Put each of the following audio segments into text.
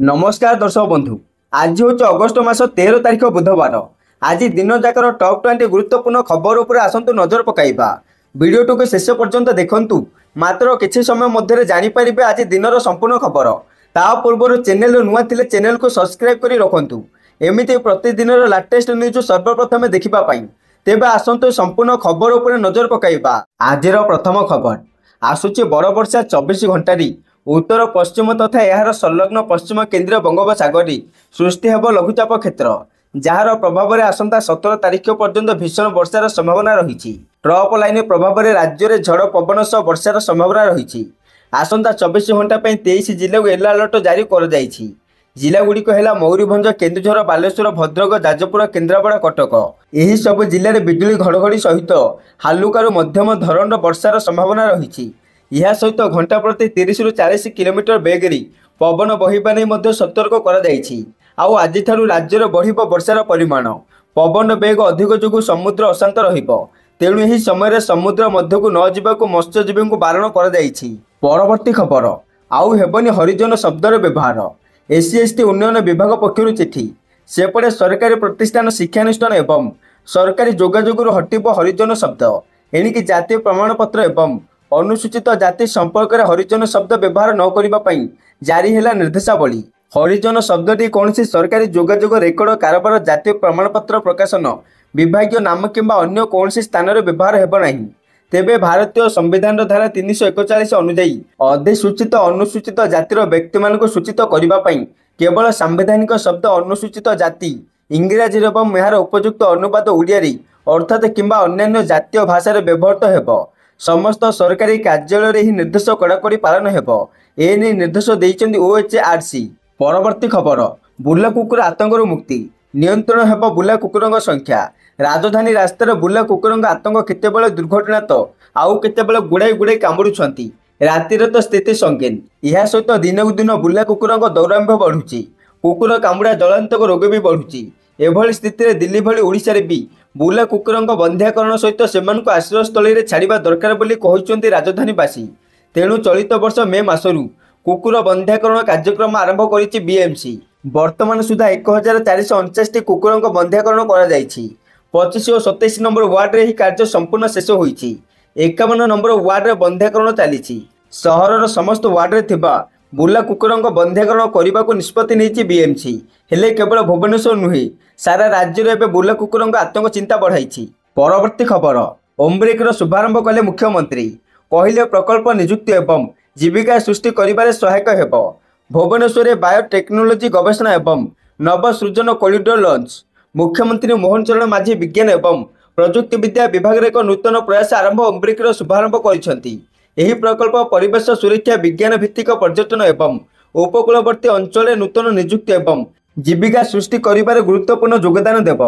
नमस्कार दर्शक बंधु। आज हूँ अगस्ट मास 13 तारिख बुधवार। आज दिन जाकर टॉप 20 गुरुत्वपूर्ण खबर उपर आसतु नजर पकाइबा। वीडियो को शेष पर्यंत देखंतु। मात्र किछि समय मध्य जानिपारे आज दिनर संपूर्ण खबर। ता पूर्व चैनल नुआ थिले चैनल को सब्सक्राइब करी रखंतु। एमिति प्रतिदिन लेटेस्ट न्यूज सर्वप्रथम देखिबा पई। तेबे आसतु संपूर्ण खबर उपर नजर पकाइबा। आजिर प्रथम खबर आसुची बड़ वर्षा 24 घंटारी उत्तर पश्चिम तथा यार संलग्न पश्चिम केन्द्रीय बंगोपसागर सृष्टि हेब लघुचाप क्षेत्र जार प्रभाव में आसंता 17 तारिख पर्यंत भीषण वर्षार संभावना रही। ट्रप लाइन प्रभाव में राज्य में झड़ पवन सह वर्षार संभावना रही। आसंता 24 घंटा 23 जिला को येलो अलर्ट जारी कर जिलागुड़िक है मयूरभंज, केन्दुझर, बालेश्वर, भद्रक, जाजपुर, केन्द्रापड़ा, कटक। यही सब जिले में बिजुली घड़घड़ी सहित हालुकारु मध्यम धरणर वर्षार संभावना रही। यह सहित घंटा प्रति 30 रु 40 किलोमीटर बेगरी पवन बहिबा नहीं सतर्क कर आज राज्यर बढ़ वर्षार परिमाण। पवन बेग अधिक जो समुद्र अशांत तेणु यह समय समुद्र मध्य को न जावाक मत्स्यजीवी को बारण कर। परवर्ती खबर आउ हेबनी हरिजन शब्दर व्यवहार। एससी उन्नयन विभाग पक्षर चिठी। सेपटे सरकारी प्रतिष्ठान, शिक्षानुष्ठान एवं सरकारी जोगाजोग हटिब हरिजन शब्द। एणिकी जातीय प्रमाणपत्र एवं अनुसूचित जाति संपर्क में हरिजन शब्द व्यवहार न करने जारी है निर्देशावली। हरिजन शब्दटी कौन सरकारी जोगाजोग, रेकर्ड, कारबार, जातीय प्रमाणपत्र प्रकाशन, विभागीय नाम किंबा अन्य कौन स्थान में व्यवहार हेब नहीं। तेबे भारतीय संविधान धारा 341 अनुजाई अधिसूचित अनुसूचित जातिर व्यक्ति मान सूचित करने केवल सांविधानिक शब्द अनुसूचित जाति इंग्राजी एवं यार उपयुक्त अनुवाद ओडिया अर्थात किंबा अन्य जातीय भाषा व्यवहृत हेब। समस्त सरकारी कार्यालय ही निर्देश कड़ाकड़ी पालन हेब। एने निर्देश देइचंदी OHRC। परवर्ती खबर बुला कुकुर आतंकर मुक्ति। नियंत्रण हेब बुला कुकुरंग संख्या। राजधानी रास्तार बुला कुकुरंग आतंक केतेबेले दुर्घटना तो आउ केतेबेले गुड़ाई गुड़ाई कामुड़ुछंती। रातिर तो स्थिति संगीन। यह सहित दिनकु दिन बुला कुकुरंग दौराम्भ बढ़ुची। कुकुर कामुड़ा जलांतक रोग भी बढ़ुची। एभली स्थिति दिल्ली भली ओडिशा रे भी बुला कुकुरंग बंध्याकरण सहित सेमानकु आश्रयस्थली रे छाड़िबा दरकार बोली कहिसंती राजधानीवासी। तेणु चलित वर्ष मे मासरू कुकुर बंध्याकरण कार्यक्रम आरंभ करिछि BMC। वर्तमान सुधा 1449 कुकुरंग बंध्याकरण करा जायछि। 25 और 27 नंबर वार्ड रे ही कार्य संपूर्ण शेष होईछि। 51 नंबर वार्ड रे बंध्याकरण चलीछि। सहरर समस्त वार्ड रे थिबा बुला कुकुरंग बंध्याकरण करने को निष्पत्ति नहीं BMC। हेले केवल भुवनेश्वर नुहे सारा राज्य में बुला कुकुरंग आतंक चिंता बढ़ाई। परवर्ती खबर ओम्ब्रेकर शुभारंभ कले मुख्यमंत्री। कहले प्रकल्प निजुक्ति एवं जीविका सृष्टि करिबारे सहायक हेब। भुवनेश्वर बायोटेक्नोलोजी गवेषणा एवं नवसृजन कॉरिडोर लॉन्च। मुख्यमंत्री मोहन चरण माझी विज्ञान एवं प्रजुक्ति विद्या विभाग एक नूतन प्रयास आरंभ ओम्ब्रेकर शुभारंभ करिसेंती। यही प्रकल्प परिवेश सुरक्षा, विज्ञान भित्तिक पर्यटन एवं उपकूलवर्ती अंचल नूतन निजुक्ति एवं जीविका सृष्टि करिबारे गुरुत्वपूर्ण योगदान देव।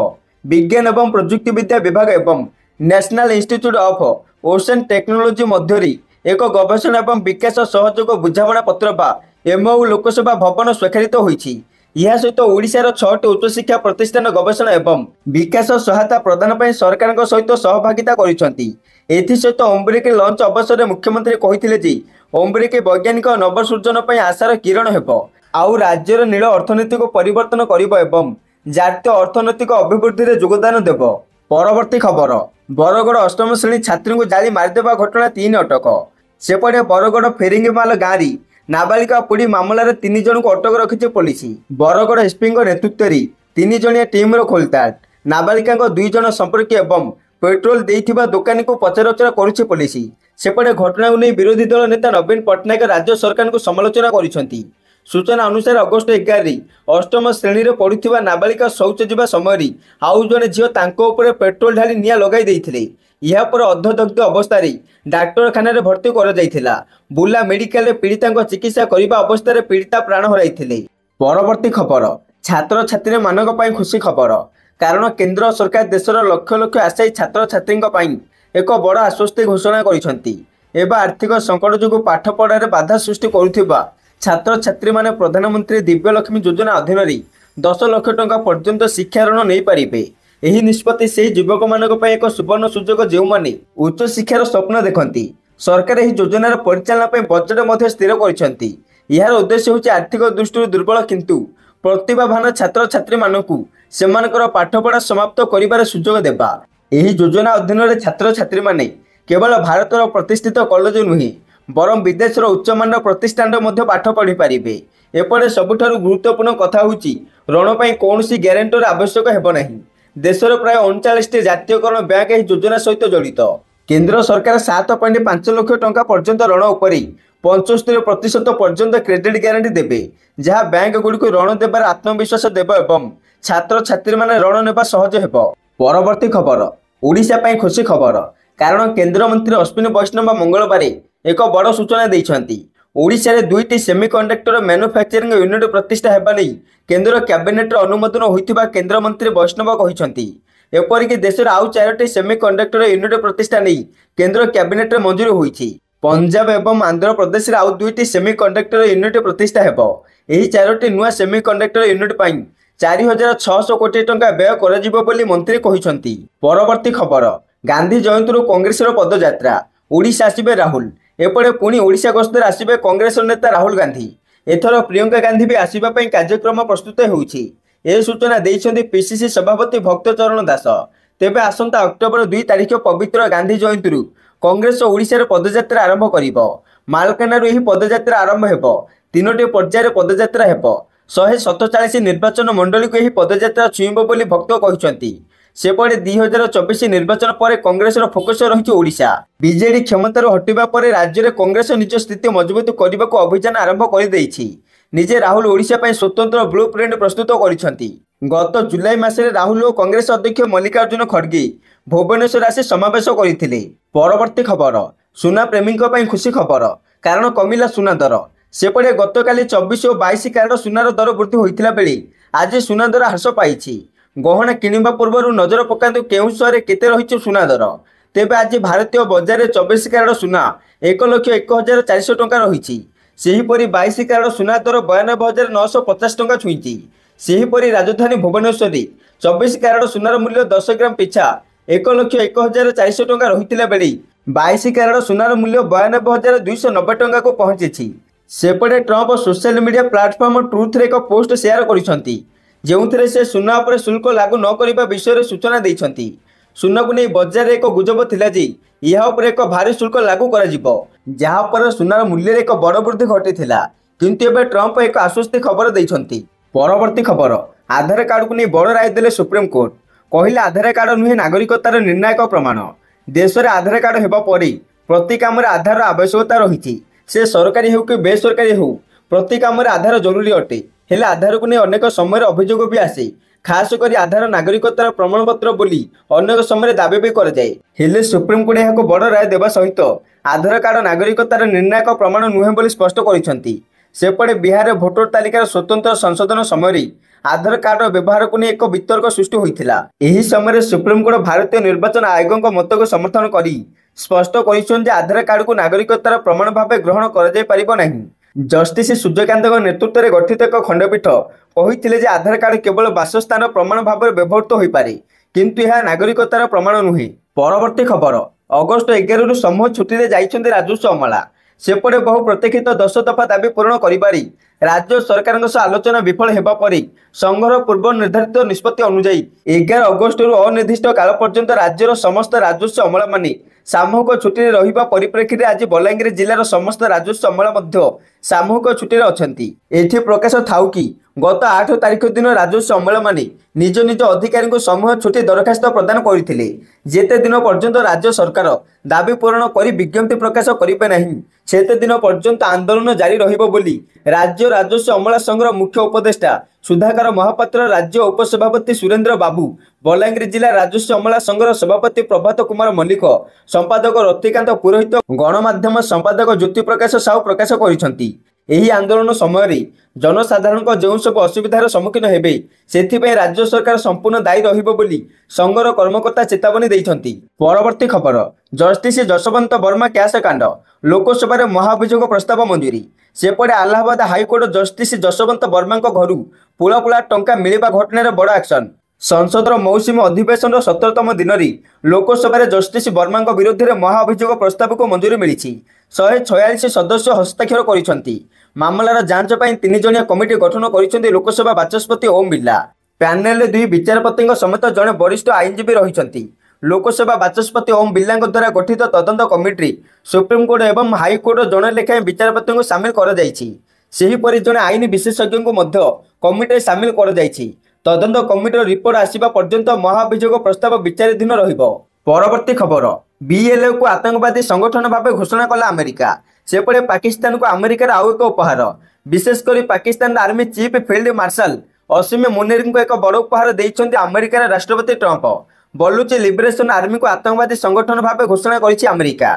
विज्ञान एवं प्रजुक्ति विद्या विभाग एवं national institute of ocean technology मध्यरी एक गवेषणा एवं विकास सहयोग बुझामणा पत्र बा MOU लोकसभा भवन स्वाक्षरित होईछि। यह सहित ओडिशार 6टी उच्चशिक्षा प्रतिष्ठान गवेषणा एवं विकास सहायता प्रदान पर सरकार सहित सहभागिता करिसेंती। एथि सहित ओम्ब्रेकर लॉन्च अवसर में मुख्यमंत्री कहिथिले जे ओम्ब्रेकर वैज्ञानिक नवसृजन पर आशार किरण हेब आउ राज्यर नील अर्थनीति को परिवर्तन करिब एवं जातीय अर्थनैतिक अभिवृद्धि में योगदान देव। परवर्ती खबर बरगड़ अष्टम श्रेणी छात्री को जाली मारिदेवा घटना 3 अटक। सेपटे बरगड़ फेरिंगमाल गाँव नाबालिका पोड़ी मामलार 3 जन को अटक रखी पुलिस। बरगड़ एसपी नेतृत्व में 3 जणिया टीम खोलताड़। नाबालिका 2 जन संपर्क एवं पेट्रोल देइथिबा दुकानी को पचराउचरा करुछि पुलिस। सेपटे घटना को नहीं विरोधी दल नेता नवीन पट्टनायक राज्य सरकार को समालोचना करिसेंती। सूचना अनुसार अगस्ट 11 अष्टम श्रेणी में पढ़ुवा नाबालिका शौच जावा समय आउ जड़े झील पेट्रोल ढाली निआं लगाई देइथिले। यह पर अर्धदग्ध अवस्था डाक्तरखाना भर्ती कर बुला मेडिकल पीड़िता चिकित्सा करने अवस्था पीड़िता प्राण हराइथिले। परवर्ती खबर छात्र छात्री मानक पई खुशी खबर। कारण केंद्र सरकार देशर लक्ष लक्ष आशायी छात्र छात्री एक बड़ आश्वस्ति घोषणा करिसेंती। एवं आर्थिक संकट जो पाठ पढ़ार बाधा सृष्टि करुथिबा छात्र छात्री माने प्रधानमंत्री दिव्यलक्ष्मी योजना अधीन 10 लाख टंका पर्यंत शिक्षा ऋण नहीं पारिबे। एही निष्पत्ति से युवक मानक पई एक सुवर्ण सुजोग जो माने उच्च शिक्षार स्वप्न देखंती। सरकार एही योजनार परिचालना पई बजेट मध्ये स्थिर करिसेंती। यार उद्देश्य होची आर्थिक दृष्टि दुर्बल किंतु प्रतिभावान छात्र छात्री मानकु सेमानकर पाठपढ़ा समाप्त करिबार सुजोग देबा। एही योजना अधीन रे छात्र छात्री माने केवल भारतर प्रतिष्ठित कॉलेज नुहे बरं विदेशर उच्चमान प्रतिष्ठान मध्य पाठ पढ़ी पारिबे। एपटे सबुठारु गुरुत्वपूर्ण कथा होची ऋण पई कोनोसी ग्यारेंटर आवश्यक हेबो नाही। देशर प्राय 39 जातीयकरण बैंक एही योजना सहित जड़ित। केंद्र सरकार 7.5 लाख टंका पर्यंत ऋण उपरि 75% पर्यंत क्रेडिट ग्यारंटी देबे, जहाँ बैंक गुड़िक ऋण देवार आत्मविश्वास देव एवं छात्र छात्री माने ऋण नेबा सहज हेबो। परवर्ती खबर ओडिशा पई खुशी खबर, कारण केंद्र मंत्री अश्विनी वैष्णव मंगलवार एक बड़ सूचना देइछंती। ओडिशा रे 2टी सेमीकंडक्टर मैन्युफैक्चरिंग यूनिट प्रतिष्ठा हेबा नै केंद्र कैबिनेट अनुमोदन होइथिबा केंद्र मंत्री वैष्णव कहिसंती। एपरिक देशर आउ 4टी सेमीकंडक्टर यूनिट प्रतिष्ठा नै केंद्र कैबिनेट मंजूरी होइछि। पंजाब एवं आंध्र प्रदेश रे आउ 2टी सेमीकंडक्टर यूनिट प्रतिष्ठा हेबो। एही 4टी नुआ सेमीकंडक्टर यूनिट पई 4600 कोटी टंका व्यय कराजिबो बोली मंत्री कहिसंती। परवर्ती खबर गांधी जयंती कांग्रेस पदयात्रा ओडिशा आसिबे राहुल। एपटे पुणी ओडिशा गस्तर आसिबे कांग्रेस नेता राहुल गांधी। एथर प्रियंका गांधी भी आसिबा पई कार्यक्रम प्रस्तुत होउछि। ए सूचना देइछंती पीसीसी सभापति भक्तचरण दास। तेबे आसंता अक्टोबर 2 तारिख पवित्र गांधी जयंती कांग्रेस ओडिशा रे पदयात्रा आरंभ करिबो। मालकानारू एही पदयात्रा आरंभ हेबो। 3टी पर्यायर पदयात्रा हेबो। 147 निर्वाचन मंडली को एही पदयात्रा छुईबो बोली भक्त कहिसंती। सेपटे 2024 निर्वाचन पर कांग्रेस फोकस रही ओडिशा। बीजेडी क्षमतार हटिबा पर राज्य में कांग्रेस निज स्थिति मजबूत करने को अभियान आरंभ कर देइछि। निजे राहुल ओडिशा पई स्वतंत्र ब्लू प्रिंट प्रस्तुत करिसंती। गत जुलाई मासरे राहुल और कांग्रेस अध्यक्ष मल्लिकार्जुन खड़गे भुवनेश्वर आसी समावेश करथिले। परवर्ती खबर सुना प्रेमी पई खुशी खबर, कारण कमिला सुना दर। सेपटे गतकाली 24 और 22 कैरेट सुनार दर वृद्धि होइथिला बेले आज सुना दर ह्रास पाइछि। गहना किनिबा पूर्व नजर पकातु केउ शहर केते रहिछि सुना दर। तेबे आज भारतीय बजार में 24 कैरेट सुना 1,01,400 टंका रहिछि। सेहीपरि 22 कैरेट सुना दर 92,950 टंका छुईछि। सेहीपरि राजधानी भुवनेश्वर में 24 कैरेट सुनार मूल्य 10 ग्राम पिछा 1,01,400 टंका रहिथिला बेले 22 कैरेट सुनार मूल्य 92,290 टंका को पहुंची। सेपटे Trump social media platform Truth रे एक पोस्ट शेयर करिसंती, जेउथिरे से सुना पर शुल्क लागू न करिबा विषय सूचना देइछंती। सुना को नहीं बजार एक गुजब थिला जे यह उपर एक भारी शुल्क लागू करा जिवो, जहाँ पर सुनार मूल्य एक बड़ वृद्धि घटिथिला। किंतु एबे ट्रम्प एक आश्वस्ति खबर देइछंती। परवर्ती खबर आधार कार्ड को नहीं बड़ राय देले सुप्रीम कोर्ट। कहले आधार कार्ड नुहे नागरिकतार निर्णायक प्रमाण। देश में आधार कार्ड हेबा परे प्रति काम आधार आवश्यकता रही। से सरकारी हो कि बेसरकारी हो प्रति काम आधार जरूरी अटे। हेले आधार को नहीं अनेक समय अभियोग भी आसे, खास कर आधार नागरिकतार प्रमाणपत्र बोली अनेक समय दाबी भी कराए। हेले सुप्रीम कोर्ट यह बड़ राय देवा सहित आधार कार्ड नागरिकतार निर्णायक प्रमाण नुहे बोली स्पष्ट करिसंती। सेपटे बिहार भोटर तालिकार स्वतंत्र संशोधन समय आधार कार्ड व्यवहार को नहीं एक वितर्क सृष्टि होइथिला। एही समय सुप्रीम कोर्ट भारतीय निर्वाचन आयोग मत को समर्थन करी स्पष्ट करिसंती आधार कार्ड को नागरिकतार प्रमाण भाव ग्रहण करा जाय परिबो नाही। जस्टिस सूर्यकांत नेतृत्व में गठित एक खंडपीठ कही आधार कार्ड केवल बासस्थान प्रमाण भाव व्यवहृत हो पारे, किंतु यह नागरिकतार प्रमाण नुहे। परवर्ती खबर अगस्ट 11 रु समूह छुट्टी में जाइछन्ते राजस्व अमला। सेपटे बहु प्रतीक्षित 10 दफा दाबी पूरण करिबारी राज्य सरकार आलोचना विफल हेबा परे संघर पूर्व निर्धारित निष्पत्ति अनुଯାयी 11 अगस्ट रु अनिर्दिष्ट काल पर्यंत राज्यर समस्त राजस्व अमला माने सामूहिक छुट्टी रहिबा परिप्रेक्षी रे आज बलांगीर जिलार समस्त राजस्व अमला मध्य सामूहिक छुट्टी अछंती। एथि प्रकाश थाउ कि गत 8 तारिख दिन राजस्व अमला माने निज निज अधिकारी को समूह छुट्टी दरखास्त प्रदान करथिले। जेते दिन पर्यंत राज्य सरकार दाबी पूरण करी विज्ञप्ति प्रकाश करिबे नाही सेते दिन पर्यंत आंदोलन जारी रहिबो बोली राज्य राजस्व अमला संघर मुख्य उपदेष्टा सुधाकर महापात्र, राज्य उपसभापति सुरेंद्र बाबू, बलांगीर जिला राजस्व अमला संघर सभापति प्रभात कुमार मल्लिक, संपादक रतिकांत पुरोहित, गणमाध्यम संपादक ज्योति प्रकाश साहू प्रकाश करिसंती। एही आंदोलन समय जनसाधारण जो सब असुविधार सम्मुखीन हेबे सेथिपई राज्य सरकार संपूर्ण दायी रहिबो बोली संघर कर्मकर्ता चेतावनी दैछंती। परवर्ती खबर जस्टिस जसवंत वर्मा कैश कांड लोकसभा महाभियोग प्रस्ताव मंजूरी। सेपटे आलाहाबाद हाईकोर्ट जस्टिस जसवंत वर्मा घरू पुला पुला टंका मिलिबा घटनार बड़ एक्शन। संसदर मौसुमी अधिवेशन 17तम दिन में लोकसभा जस्टिस वर्मा विरोध में महाअभियोग प्रस्ताव को मंजूरी मिली 146 सदस्य हस्ताक्षर कर मामलार जांच पर 3 जणिया कमिटी गठन कर लोकसभा बाचस्पति ओम बिरला। पैनेल 2 विचारपति समेत जड़े वरिष्ठ आईनजीवी रही। लोकसभा बाचस्पति ओम बिरला द्वारा गठित तदंत कमिटी सुप्रीमकोर्ट एवं हाईकोर्ट जड़े लेखाएं विचारपति को सामिल कर जड़े आईन विशेषज्ञ को कमिटी सामिल कर तदंत कमिटीर रिपोर्ट आसवा पर्यंत महाअभियोग प्रस्ताव विचाराधीन रहिबो। परवर्ती खबर बीएलए को आतंकवादी संगठन भाव घोषणा कला अमेरिका। सेपटे पाकिस्तान को अमेरिकार आउ एक उपहार विशेषकर Pakistan army chief field marshal Asim Munir को एक बड़ उपहार देइछन्ति अमेरिकार राष्ट्रपति ट्रंप। बलूच लिबरेशन आर्मी को आतंकवादी संगठन भाव घोषणा करिछि अमेरिका।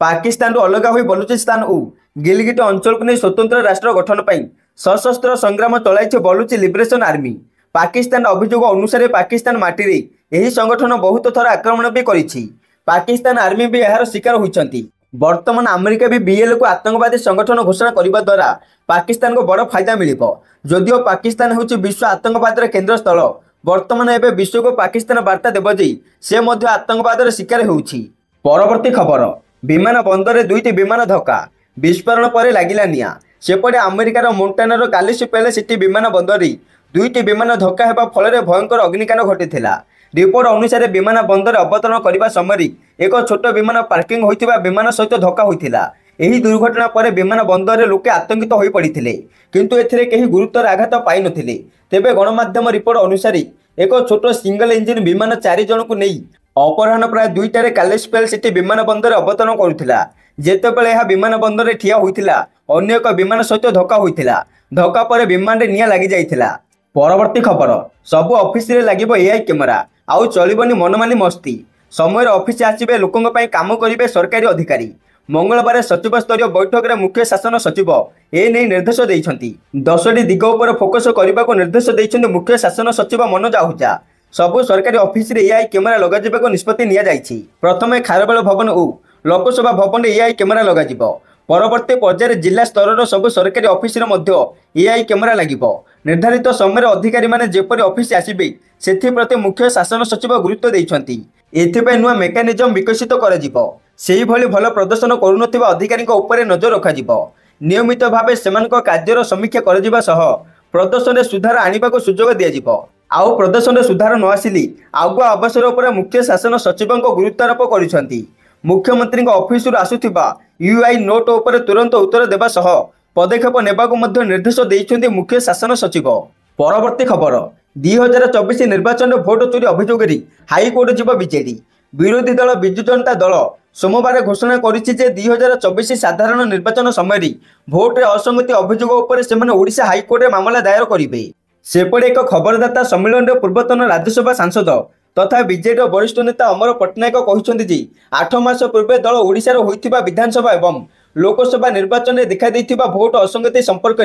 पाकिस्तान अलग हुई बलूचिस्तान और गिलगिट अंचल को नहीं स्वतंत्र राष्ट्र गठन पर सशस्त्र संग्राम चलाई बलूच लिबरेशन आर्मी। पाकिस्तान अभियोग अनुसार पाकिस्तान माटी रे यही संगठन बहुत थर आक्रमण भी करिछि। पाकिस्तान आर्मी भी यार शिकार होइछन्ति। वर्तमान अमेरिका भी बीएलए को आतंकवादी संगठन घोषणा करने द्वारा पाकिस्तान को बड़ फायदा मिलिबो। जदिओ पाकिस्तान होछि विश्व आतंकवाद केन्द्र स्थल, वर्तमान एवं विश्व को पाकिस्तान वार्ता देव जे से मध्य आतंकवाद शिकार होउछि। परवर्ती खबर विमान बंदर में 2टी विमान धक्का विस्फोरण पर लगिला निया। सेपटे अमेरिकार मोन्टानार कालिसपेल सिटी विमान बंदर में 2टी विमान धक्का हेबा फल भयंकर अग्निकांड घटिथिला। रिपोर्ट अनुसार विमान बंदर अवतरण करने समय एक छोट विमान पार्किंग होइतिबा विमान सहित धक्का होइथिला। एही दुर्घटना पर विमान बंदर में लोके आतंकित हो पड़ते किंतु एथिरे केही गुरुतर आघात पाई नथिले। तेबे गणमाध्यम रिपोर्ट अनुसार एक छोट सिंगल इंजिन विमान 4 जन को नहीं अपराह्न प्राय 2टारे कालिसपेल सिटी विमान बंदर अवतरण करुथिला। जेतेबेले यह विमान बंदर में ठिया होइथिला अन्य एक विमान सहित धक्का होइथिला। धक्का पर विमान रे निया लागि जाइथिला। परवर्ती खबर सबु ऑफिस रे लागिबो एआई कैमेरा आउ चलिबनी मनमानी मस्ती। समय ऑफिस आसिबे लोकंग पई काम करिबे सरकारी अधिकारी। मंगलवार सचिव स्तरीय बैठक में मुख्य शासन सचिव ए नै निर्देश दैछन्ति। 10टी दिग उपर फोकस करने को निर्देश दैछन्ति मुख्य शासन सचिव मनोज आहूजा। सबु सरकारी ऑफिस रे एआई कैमेरा लगाजिबे निष्पत्ति निया जाइछि। प्रथमे खारबेल भवन और लोकसभा भवन एआई कैमेरा लगाजिबो। परवर्ती पर्यायर जिला स्तर सब सरकारी ऑफिस एआई कैमेरा लगिबो। निर्धारित समय अधिकारी माने जेपरि ऑफिस आसिबे सेथिप्रति मुख्य शासन सचिव गुरुत्व दैछन्ति। एथिपై नुआ मेकानिजम विकसित कराजिबो। सेही भली भल प्रदर्शन करुनथिबा अधिकारी उपरे नजर रखाजिबो। नियमित भावे सेमानक कार्यर समीक्षा कराजिबा सह प्रदर्शन में सुधार आनिबाको सुजोग दियाजिबो। आउ प्रदर्शन में सुधार न आसिली आगुआ अवसर उपर मुख्य शासन सचिव गुरुत्वारोप करिसन्ति। मुख्यमंत्री ऑफिस आसुथिबा यूआई नोट उपर तुरंत उत्तर देबा सह पदक्षेप नेबाको मध्य निर्देश दैछन्ति मुख्य शासन सचिव। परवर्ती खबर 2024 निर्वाचन भोट चोरी अभियोग हाईकोर्ट जीव बीजेडी। विरोधी दल विजु जनता दल सोमवार घोषणा करिछि जे 2024 साधारण निर्वाचन समय भोट रे असंगति अभियोग उपर सेमाने ओडिशा हाईकोर्ट रे मामला दायर करिवे। सेपटे एक खबरदाता सम्मेलन रे पूर्वतन राज्यसभा सांसद तथा बीजेडी वरिष्ठ नेता अमर पट्टनायक कहते जे 8 मास पूर्वे दल ओडिशार होइथिबा विधानसभा एवं लोकसभा निर्वाचन में देखा देइथिबा भोट असंगति संपर्क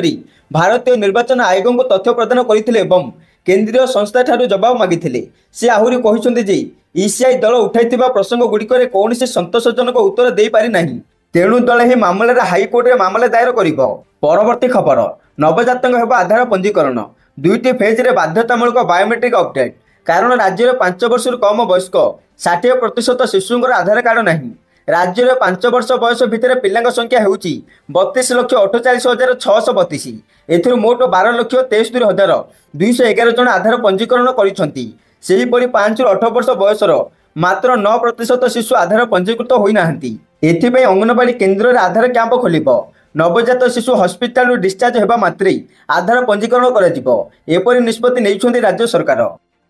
भारतीय निर्वाचन आयोग को तथ्य प्रदान करथिले एवं केंद्रीय संस्था ठारू जवाब मागिथिले। से आहुरी कहते जे ईसीआई दल उठाइथिबा प्रसंग गुड़िकर कौन संतोषजनक उत्तर दे पारि नाही। तेणु दल ही मामला हाईकोर्ट में मामला दायर करिबो। परवर्ती खबर नवजातक हेबा आधार पंजीकरण 2टी फेज रे बाध्यतामूलक बायोमेट्रिक अपडेट। कारण राज्य में 5 वर्ष कम वयस्क 60% शिशुंकर आधार कार्ड नहीं। राज्य में 5 वर्ष बयस भितर पिला संख्या होउची 32,48,632। एथिर मोट 12,73,211 जन आधार पंजीकरण करिसंती। सेहीपरि 5 ରୁ 18 वर्ष बयसर मात्र 9% शिशु आधार पंजीकृत होई नाहंती। एथिपई अंगनवाड़ी केन्द्र रे आधार कैंप खोलिबो। नवजात शिशु हॉस्पिटल डिस्चार्ज हेबा मात्रे आधार पंजीकरण कराजिबो। एपरि निष्पत्ति नेइछन्ती राज्य सरकार।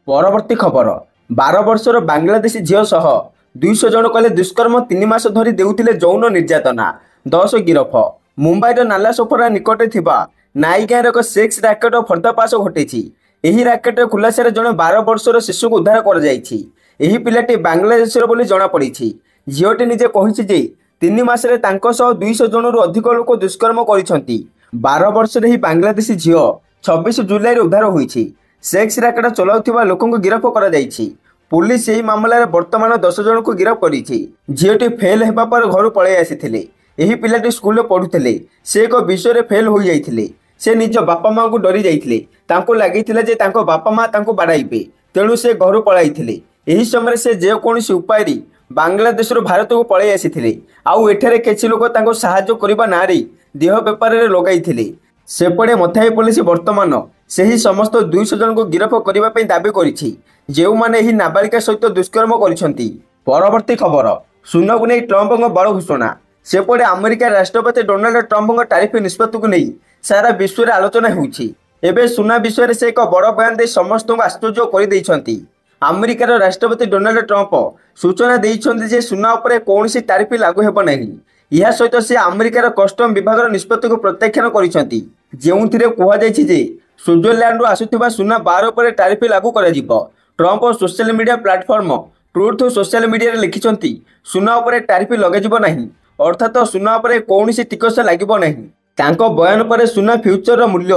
परवर्ती खबर 12 वर्षर बांग्लादेशी झील सह 200 जन कले दुष्कर्म 3 मास धरी देउथिले यौन निर्यातना 10 गिरफ। मुंबईर नालासोफरा निकटे थिबा नाईगाँर एक सेक्स रैकेट पर्दाफाश घटी। एही रैकेट खुलासार जड़े 12 वर्षर शिशु को उद्धार कर जाइछि। एही पिलाटी बांग्लादेशर बोली जना पड़िछि। झीलटी निजे कहिछि जे 3 मासरे तांको सह 200 जनरू अधिक लोक दुष्कर्म करिसंती। 12 वर्षर ही बांग्लादेशी झील 26 जुलाई रे उद्धार होइछि। सेक्स रैकेट चलाउथिबा लोकंको गिरफ करा जाइछि। पुलिस एही मामलार वर्तमान 10 जन को गिरफ करिछि। झीलटी फेल हेबा पर घर पळै आसिथिले। एही पिलाटी स्कूल पढुथिले। से एक विषय रे फेल होई जाइथिले। से निज बापा मां को डरी जाइथिले। तांको लागिथिले जे तांको बापा मां तांको बाडाइबे। तेणु से घर पलाइथिले। एही समय से जेकोसी उपाय बांग्लादेश भारत को पलि आसी आउ एठारे किछि लोक तांको सहायता करबा नारे देह बेपार रे लगाइथिले। सेपटे मथाई पुलिस वर्तमान सही समस्त 200 जन को गिरफ करने पर दाबी करिछि जो माने एही नाबालिका सहित दुष्कर्म करिसेंती। परवर्ती खबर सुना को नहीं ट्रंप बड़ घोषणा। सेपटे अमेरिका राष्ट्रपति डोनाल्ड ट्रंप टैरिफ निष्पत्ति को नहीं सारा विश्व में आलोचना होउछि। एबे सुना विषय से एक बड़ बयान दे समस्त को आश्चर्य कर देइछंती। अमेरिकार राष्ट्रपति डोनाल्ड ट्रंप सूचना देइछंती जे सुना उपरे कोनोसी टैरिफ लागू हेबो नहीं। यह सहित से अमेरिकार कस्टम विभाग निष्पत्ति को प्रत्याख्यान करिसेंती जेउथिरे कुहा जायछि जे स्विट्जरलैंड आसुथिबा सुना 12 पर टैरिफ लागू करा जिवो। Trump social media platform truth social media रे लिखिछंती सुना उपरे टैरिफ लगे जिवो नहीं, अर्थात सुना उपरे कोनोसी टिकस लागिबो नहीं। तांको बयान पर सुना फ्यूचर मूल्य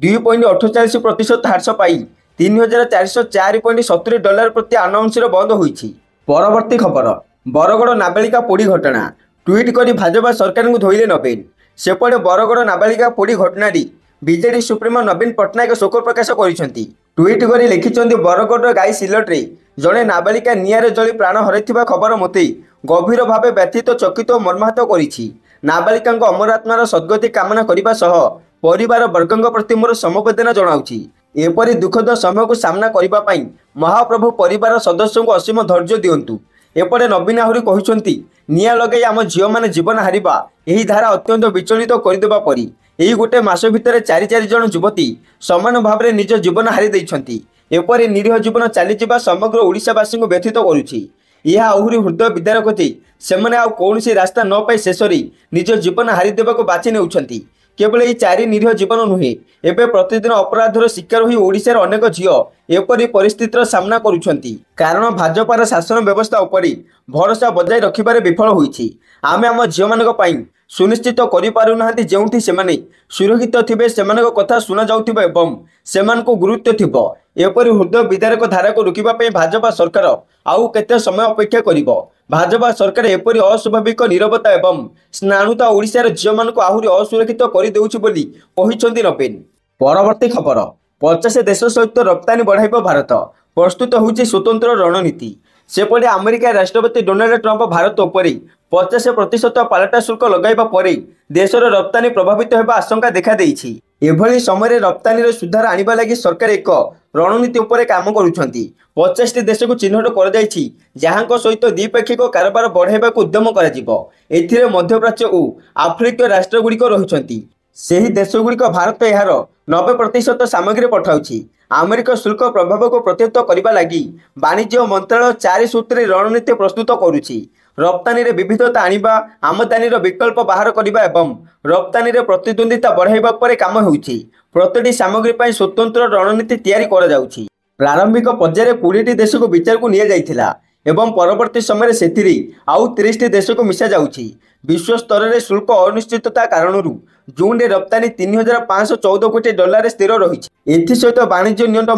2.48% ह्रास पाई $3,404.70 प्रति आउंस बंद होईछि। परवर्ती खबर बरगड़ नाबालिका पोड़ी घटना ट्वीट करी भाजपा सरकार को धोइले नवीन। सेपटे बरगड़ नाबालिका पोड़ी घटना बीजेडी सुप्रीमो नवीन पट्टनायक शोक प्रकाश करिसेंती। ट्वीट करी लिखिसेंती बरगड़ गाई सिलट्रे जड़े नाबालिका निआरे जली प्राण हरैथिबा खबर मते गभीर भाव व्यथित चकित और मर्माहत करिछि। नाबालिका अमर आत्मार सद्गति कामना करने सह परिवार वर्गों प्रति मोर समवेदना जनाऊछि। एपरी दुखद समय को सामना करने महाप्रभु परिवार सदस्यों को असीम धैर्य दिंतु। एपटे नवीन आहरी कहते निआं लगे आम झील मैंने जीवन हारिबा यही धारा अत्यंत विचलित करदेवा परी यही गोटे मास भितर 4 जन युवती समान भाव में निज जीवन हारी देइछंती। एपरी निरीह जीवन चलीजा समग्र ओडिशावासी को व्यथित करुछि। यह आहरी हृदय विदारक जे सेमाने आउ कौनसी रास्ता न पाई शेष निज जीवन हारिदेवा बाछि नेउछंती। केवल यही 4 निरीह जीवन नुहे एवं प्रतिदिन अपराधर शिकार हो ओडिशार अनेक झील एपरी परिस्थितिर सामना करुछंती कारण भाजपार शासन व्यवस्था उपरि भरोसा बजाय रखिबारे विफल होईछि। आमे आम झील मानक पई सुनिश्चित करि पारु नाहंती जेउठी सेमाने सुरक्षित थिबे सेमानक कथा सुना जाउथिबो एवं सेमानक गुरुत्व थिबो। एपरी हृदय विदारक धारा को रोकिबा पई भाजपा सरकार आउ केते समय अपेक्षा करिबो। भाजपा सरकार एपरी अस्वाभाविक नीरवता एवं स्नानुता ओडिशार झील मानक आहुरी असुरक्षित कर देउछि बोली कहिसंती नवीन। परवर्ती खबर 50 देश सहित रप्तानी बढ़ाइब भारत प्रस्तुत होउछि स्वतंत्र रणनीति। सेपटे अमेरिका राष्ट्रपति डोनाल्ड ट्रंप भारत उपर 50% पालटा शुल्क लगाइबा परे देशर रप्तानी प्रभावित होगा आशंका देखा देइछि। एभली समय रप्तानी सुधार आनिबा लागि सरकार एक रणनीति उपर काम करुछंती। 50 देश को चिन्हट कर जाइछि जहांको सहित द्विपाक्षिक कारोबार बढ़ाइबा उद्यम करा जिवो। एथिरे मध्यप्राच्य और आफ्रिकीय राष्ट्रगुड़िक रहिछंती। ସେହି ଦେଶଗୁଡ଼ିକ ଭାରତ ଏହାର 90% ସାମଗ୍ରୀ ପଠାଉଛି। ଆମେରିକା ଶୁଳ୍କ ପ୍ରଭାବ को प्रतिहत କରିବା ଲାଗି ବାଣିଜ୍ୟ ମନ୍ତ୍ରାଳୟ 4 ସୂତ୍ରରେ ରଣନୀତି ପ୍ରସ୍ତୁତ କରୁଛି। ରପ୍ତାନୀରେ ବିବିଧତା ଆଣିବା, ଆମଦାନୀର ବିକଳ୍ପ ବାହାର କରିବା ଏବଂ ରପ୍ତାନୀରେ ପ୍ରତିଦ୍ୱନ୍ଦ୍ୱିତା ବଢ଼ାଇବା ଉପରେ କାମ ହେଉଛି। ପ୍ରତିଟି ସାମଗ୍ରୀ ପାଇଁ ସ୍ୱତନ୍ତ୍ର ରଣନୀତି ତିଆରି କରାଯାଉଛି। ପ୍ରାରମ୍ଭିକ ପର୍ଯ୍ୟାୟରେ 20ଟି ଦେଶକୁ ବିଚାରକୁ ନିଆଯାଇଥିଲା ଏବଂ ପରବର୍ତ୍ତୀ ସମୟରେ ସେଥିରେ ଆଉ 30ଟି ଦେଶକୁ ମିଶା ଯାଉଛି। विश्व स्तर में शुल्क अनिश्चितता कारण जून में रप्तानी $3,514 कोटी स्थिर रही। एसत वाणिज्य नियंट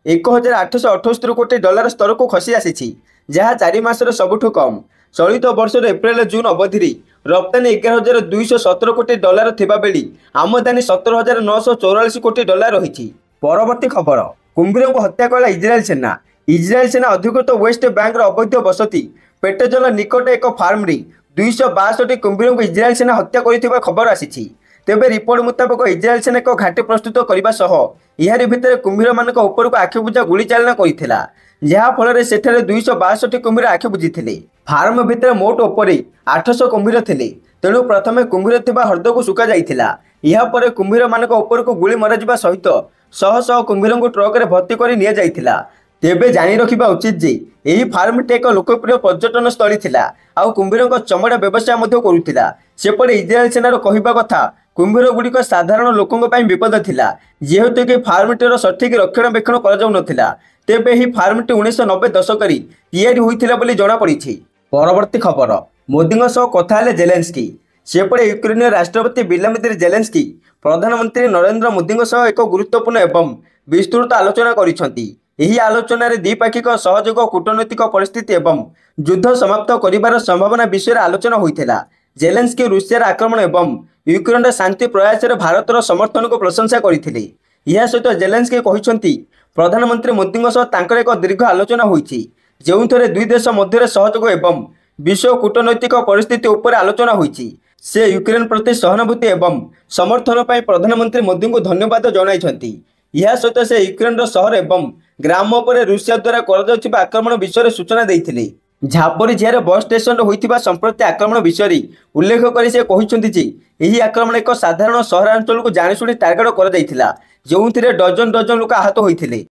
1,878 कोटी स्तर को खसी आसी जहाँ 4 मासर सबुठ कम। चलित वर्ष एप्रिल जून अवधि रप्तानी 11,217 कोटी थिबा बेली आमदानी 17,944 कोटी रही। परवर्ती खबर कुंभीर को हत्या कला इजराइल सेना। इजराइल सेना अधिकृत वेस्ट बैंक अवैध बसती पेटेजल निकट एक फार्म 262 कुंभीर को इजराइल सेना हत्या कर खबर आसी। तेबे रिपोर्ट मुताबक इजराइल सेना एक घाटी प्रस्तुत करने सह यार भितर कुंभीर मान उपरको आखिबुझा गुली चालना करथिला जहाँफल से 262 कुंभीर आखि बुझी। फार्म भितर मोट उपर 800 कुंभीर थे। तेणु प्रथम कुंभीर थिबा हृद को सुका जाइथिला। यापर कुंभीर मान उपरको गुली मराजिबा सहित शह शह कुंभीर को ट्रक रे भर्ती कर निया जाइथिला। तेबे जानी रखिबा उचित जे एही फार्मटी एक लोकप्रिय पर्यटन स्थली थिला आउ कुंभीर चमड़ा व्यवसाय मध्य करुथिला। सेपटे इजराइल सेनार कहिबा कथा कुंभीर गुड़िक साधारण लोकों ପାଇଁ विपद थिला जेहेतु कि फार्मटीर सठिक रक्षणाबेक्षण करा जाउ नथिला। तेबे एही फार्मटी 1990 दशकरी तैयारी होइथिला बोली जणा पड़िछि। परवर्ती खबर मोदी सह कथा हेले जेलेन्स्की। सेपटे यूक्रेन राष्ट्रपति व्लादिमीर जेलेन्स्की प्रधानमंत्री नरेंद्र मोदी सह एक गुरुत्वपूर्ण एवं विस्तृत आलोचना करिसेंती। यही आलोचना द्विपाक्षिक सहयोग कूटनैतिक परिस्थिति एवं युद्ध समाप्त करिबार संभावना विषय आलोचना होइथिला। जेलेन्स्की रूसियार आक्रमण एवं यूक्रेन शांति प्रयास भारतर समर्थन को प्रशंसा करथिले। यह सहित जेलेन्स्की कहिसेंती ପ୍ରଧାନମନ୍ତ୍ରୀ ମୋଦିଙ୍କ ସହ ତାଙ୍କର ଏକ ଦୀର୍ଘ ଆଲୋଚନା ହୋଇଛି, ଯେଉଁଥିରେ ଦୁଇ ଦେଶ ମଧ୍ୟରେ ସହଯୋଗ ଏବଂ ବିଶ୍ୱ କୂଟନୈତିକ ପରିସ୍ଥିତି ଉପରେ ଆଲୋଚନା ହୋଇଛି। ସେ ୟୁକ୍ରେନ୍ ପ୍ରତି ସହାନୁଭୂତି ଏବଂ ସମର୍ଥନ ପାଇଁ ପ୍ରଧାନମନ୍ତ୍ରୀ ମୋଦିଙ୍କୁ ଧନ୍ୟବାଦ ଜଣାଇଛନ୍ତି। ଏହା ସହିତ ସେ ୟୁକ୍ରେନ୍ର ସହର ଏବଂ ଗ୍ରାମ ଉପରେ ରୁଷିଆ ଦ୍ୱାରା କରାଯାଉଥିବା ଆକ୍ରମଣ ବିଷୟରେ ସୂଚନା ଦେଇଥିଲେ। ଝାପରିଝିଆରେ ବସ୍ ଷ୍ଟେସନରେ ହୋଇଥିବା ସମ୍ପ୍ରତି ଆକ୍ରମଣ ବିଷୟରେ ଉଲ୍ଲେଖ କରି ସେ କହିଛନ୍ତି ଯେ ଏହି ଆକ୍ରମଣ ଏକ ସାଧାରଣ ସହରାଞ୍ଚଳକୁ ଜାଣିଶୁଣି ଟାର୍ଗେଟ କରାଯାଇଥିଲା, ଯେଉଁଥିରେ ଡଜନ ଡଜନ ଲୋକ ଆହତ ହୋଇଥିଲେ।